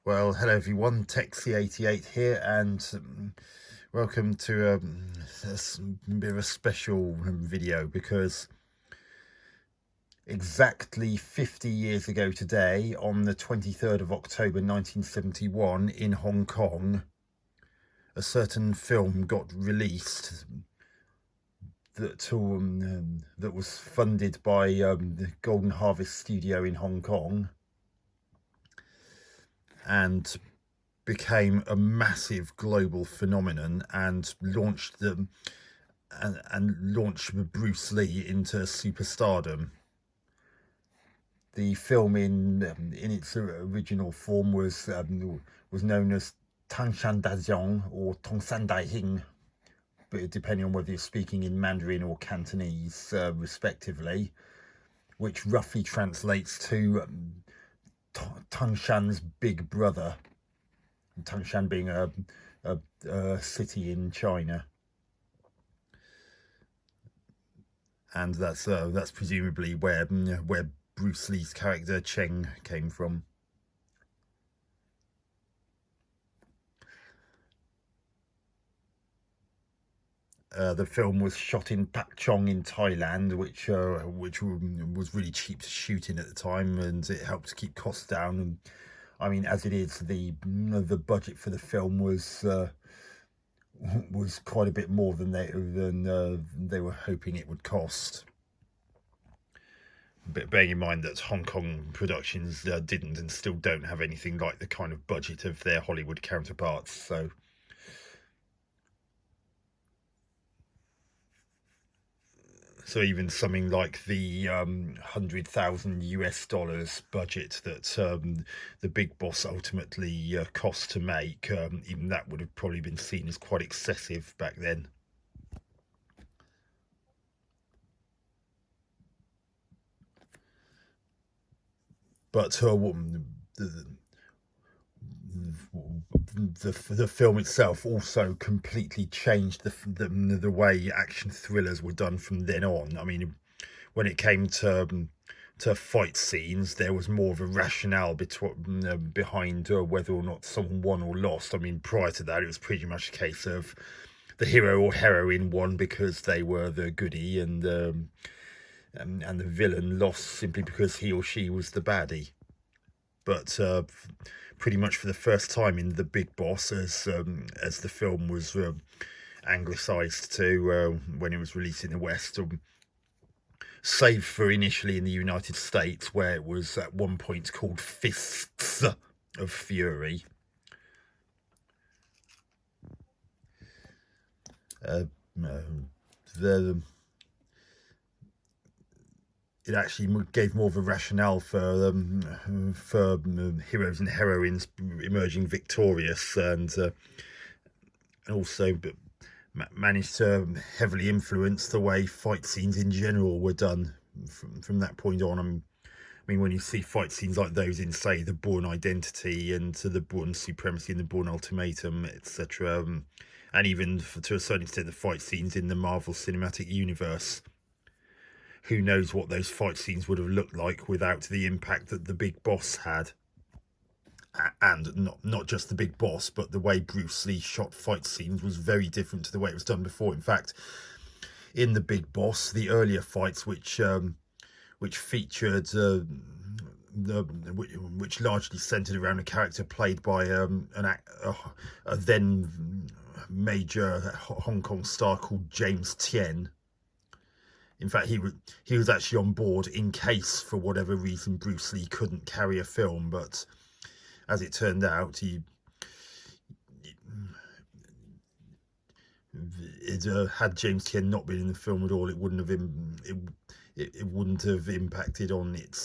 Well, hello everyone, Texie88 here, and welcome to a bit of a special video, because exactly 50 years ago today, on the 23rd of October 1971 in Hong Kong, a certain film got released that was funded by the Golden Harvest Studio in Hong Kong, and became a massive global phenomenon and launched them and launched Bruce Lee into superstardom. The film in its original form was known as Tangshan Dajiang or Tongshan Daihing, but depending on whether you're speaking in Mandarin or Cantonese, respectively, which roughly translates to Tangshan's big brother. Tangshan being a city in China, and that's presumably where Bruce Lee's character Cheng came from. The film was shot in Pak Chong in Thailand, which was really cheap to shoot in at the time, and it helped to keep costs down. And I mean, as it is, the budget for the film was quite a bit more than they were hoping it would cost. But bearing in mind that Hong Kong productions didn't and still don't have anything like the kind of budget of their Hollywood counterparts, so even something like the $100,000 budget that the Big Boss ultimately cost to make, even that would have probably been seen as quite excessive back then. But the film itself also completely changed the way action thrillers were done from then on. I mean, when it came to fight scenes, there was more of a rationale behind whether or not someone won or lost. I mean, prior to that, it was pretty much a case of the hero or heroine won because they were the goodie, and the villain lost simply because he or she was the baddie. But pretty much for the first time in The Big Boss, as the film was anglicised to when it was released in the West, save for initially in the United States, where it was at one point called Fists of Fury. It actually gave more of a rationale for heroes and heroines emerging victorious, and also managed to heavily influence the way fight scenes in general were done from that point on. I mean, when you see fight scenes like those in, say, The Bourne Identity and The Bourne Supremacy and The Bourne Ultimatum, etc., and even to a certain extent the fight scenes in the Marvel Cinematic Universe, who knows what those fight scenes would have looked like without the impact that The Big Boss had. And not just The Big Boss, but the way Bruce Lee shot fight scenes was very different to the way it was done before. In fact, in The Big Boss, the earlier fights, which featured which largely centered around a character played by a then major Hong Kong star called James Tien. In fact, he was actually on board in case, for whatever reason, Bruce Lee couldn't carry a film. But as it turned out, had James Tien not been in the film at all, it wouldn't have impacted on its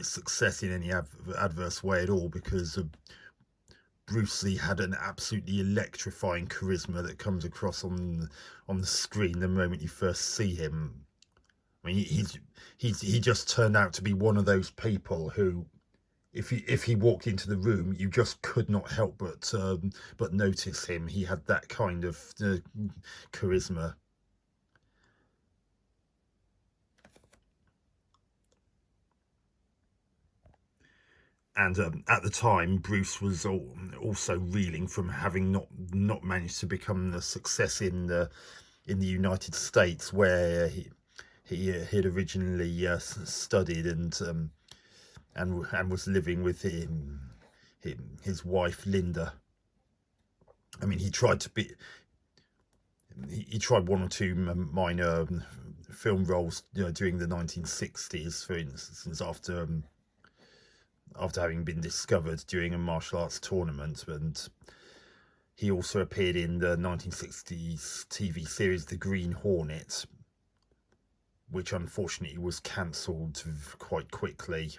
success in any adverse way at all, because Bruce Lee had an absolutely electrifying charisma that comes across on the screen the moment you first see him. I mean, he just turned out to be one of those people who, if he walked into the room, you just could not help but notice him. He had that kind of charisma. And at the time, Bruce was also reeling from having not managed to become the success in the United States, where he had originally studied and was living with his wife Linda. I mean, he tried to be he tried one or two minor film roles, during the 1960s, for instance, after having been discovered during a martial arts tournament. And he also appeared in the 1960s TV series The Green Hornet, which unfortunately was cancelled quite quickly.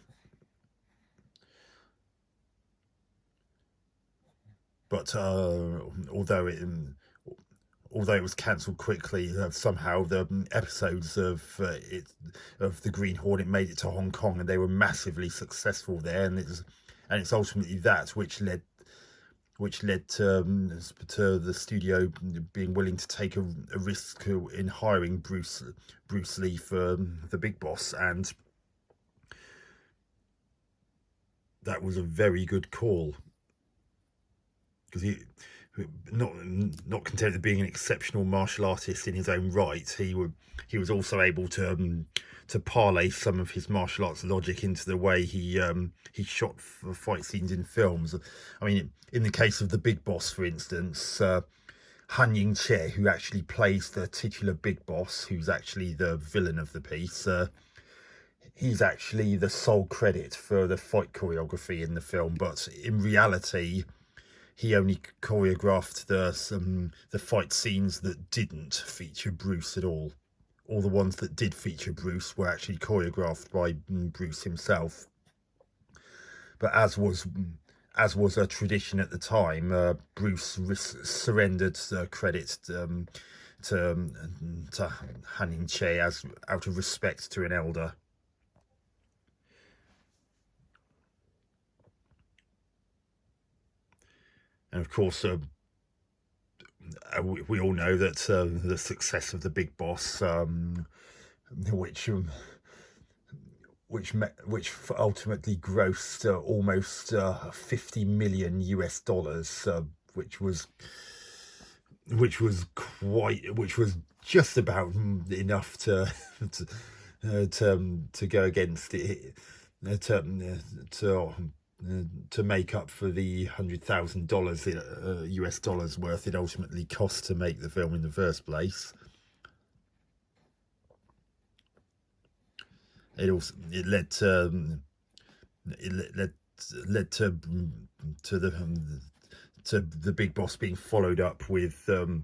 But although it was cancelled quickly, somehow the episodes of The Green Hornet made it to Hong Kong, and they were massively successful there. And it's ultimately that which led to the studio being willing to take a risk in hiring Bruce Lee for the Big Boss, and that was a very good call, because he, not content with being an exceptional martial artist in his own right, he was also able to parlay some of his martial arts logic into the way he shot for fight scenes in films. I mean, in the case of the Big Boss, for instance, Han Ying-che, who actually plays the titular Big Boss, who's actually the villain of the piece, he's actually the sole credit for the fight choreography in the film, but in reality, he only choreographed the fight scenes that didn't feature Bruce at all. All the ones that did feature Bruce were actually choreographed by Bruce himself. But as was a tradition at the time, Bruce surrendered credit to Han Ying-che as out of respect to an elder. And of course, we all know that the success of the Big Boss, which ultimately grossed almost 50 million US dollars, which was just about enough to go against it, to make up for the $100,000 US dollars worth it ultimately cost to make the film in the first place. It led to the Big Boss being followed up with the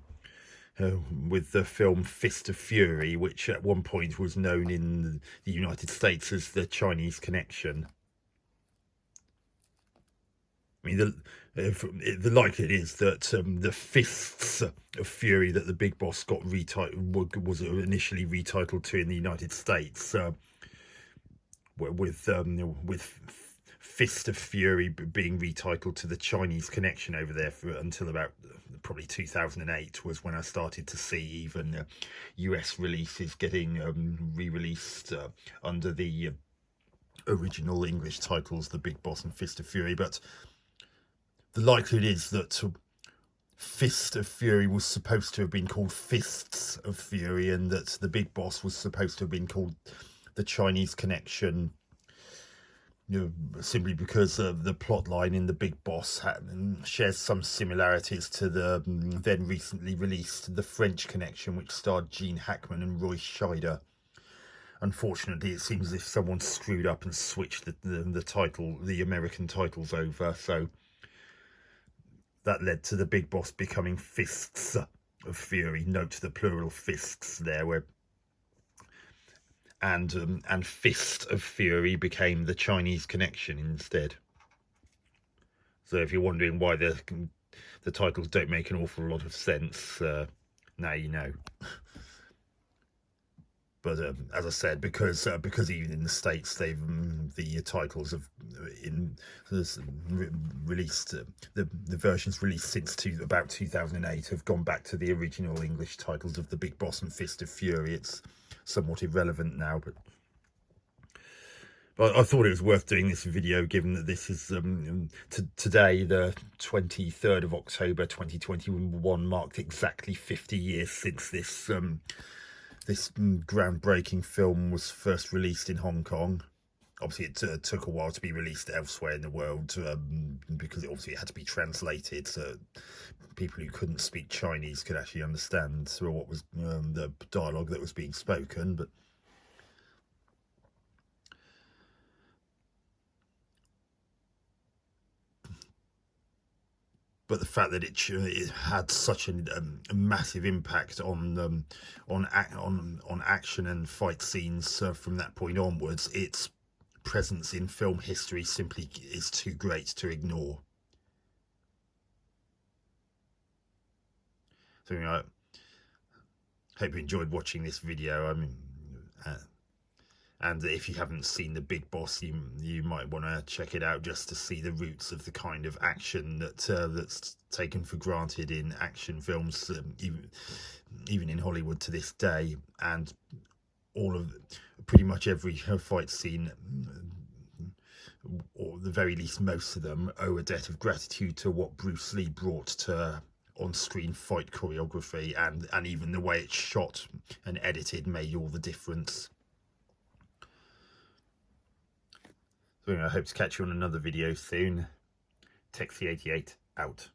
film Fist of Fury, which at one point was known in the United States as The Chinese Connection. I mean, the likelihood is that the Fists of Fury that the Big Boss got was initially retitled to in the United States, with Fist of Fury being retitled to The Chinese Connection over there until about probably 2008 was when I started to see even US releases getting re-released under the original English titles, The Big Boss and Fist of Fury. But the likelihood is that Fist of Fury was supposed to have been called Fists of Fury, and that the Big Boss was supposed to have been called The Chinese Connection, simply because the plot line in The Big Boss shares some similarities to the then recently released The French Connection, which starred Gene Hackman and Roy Scheider. Unfortunately, it seems as if someone screwed up and switched the American titles over, so that led to the Big Boss becoming Fists of Fury. Note the plural fists there, and Fist of Fury became The Chinese Connection instead. So if you're wondering why the titles don't make an awful lot of sense, now you know. But as I said, because even in the States, the titles have released the versions released since about 2008 have gone back to the original English titles of The Big Boss and Fist of Fury. It's somewhat irrelevant now, I thought it was worth doing this video, given that this is today, the 23rd of October 2021, marked exactly 50 years since this groundbreaking film was first released in Hong Kong. Obviously, it took a while to be released elsewhere in the world, because obviously it had to be translated so people who couldn't speak Chinese could actually understand what was the dialogue that was being spoken. But the fact that it had such a massive impact on action and fight scenes from that point onwards, its presence in film history simply is too great to ignore. So I hope you enjoyed watching this video. I mean, and if you haven't seen The Big Boss, you might want to check it out just to see the roots of the kind of action that's taken for granted in action films, even in Hollywood to this day. And pretty much every fight scene, or at the very least most of them, owe a debt of gratitude to what Bruce Lee brought to on-screen fight choreography, and even the way it's shot and edited made all the difference. So I hope to catch you on another video soon. Texie88 out.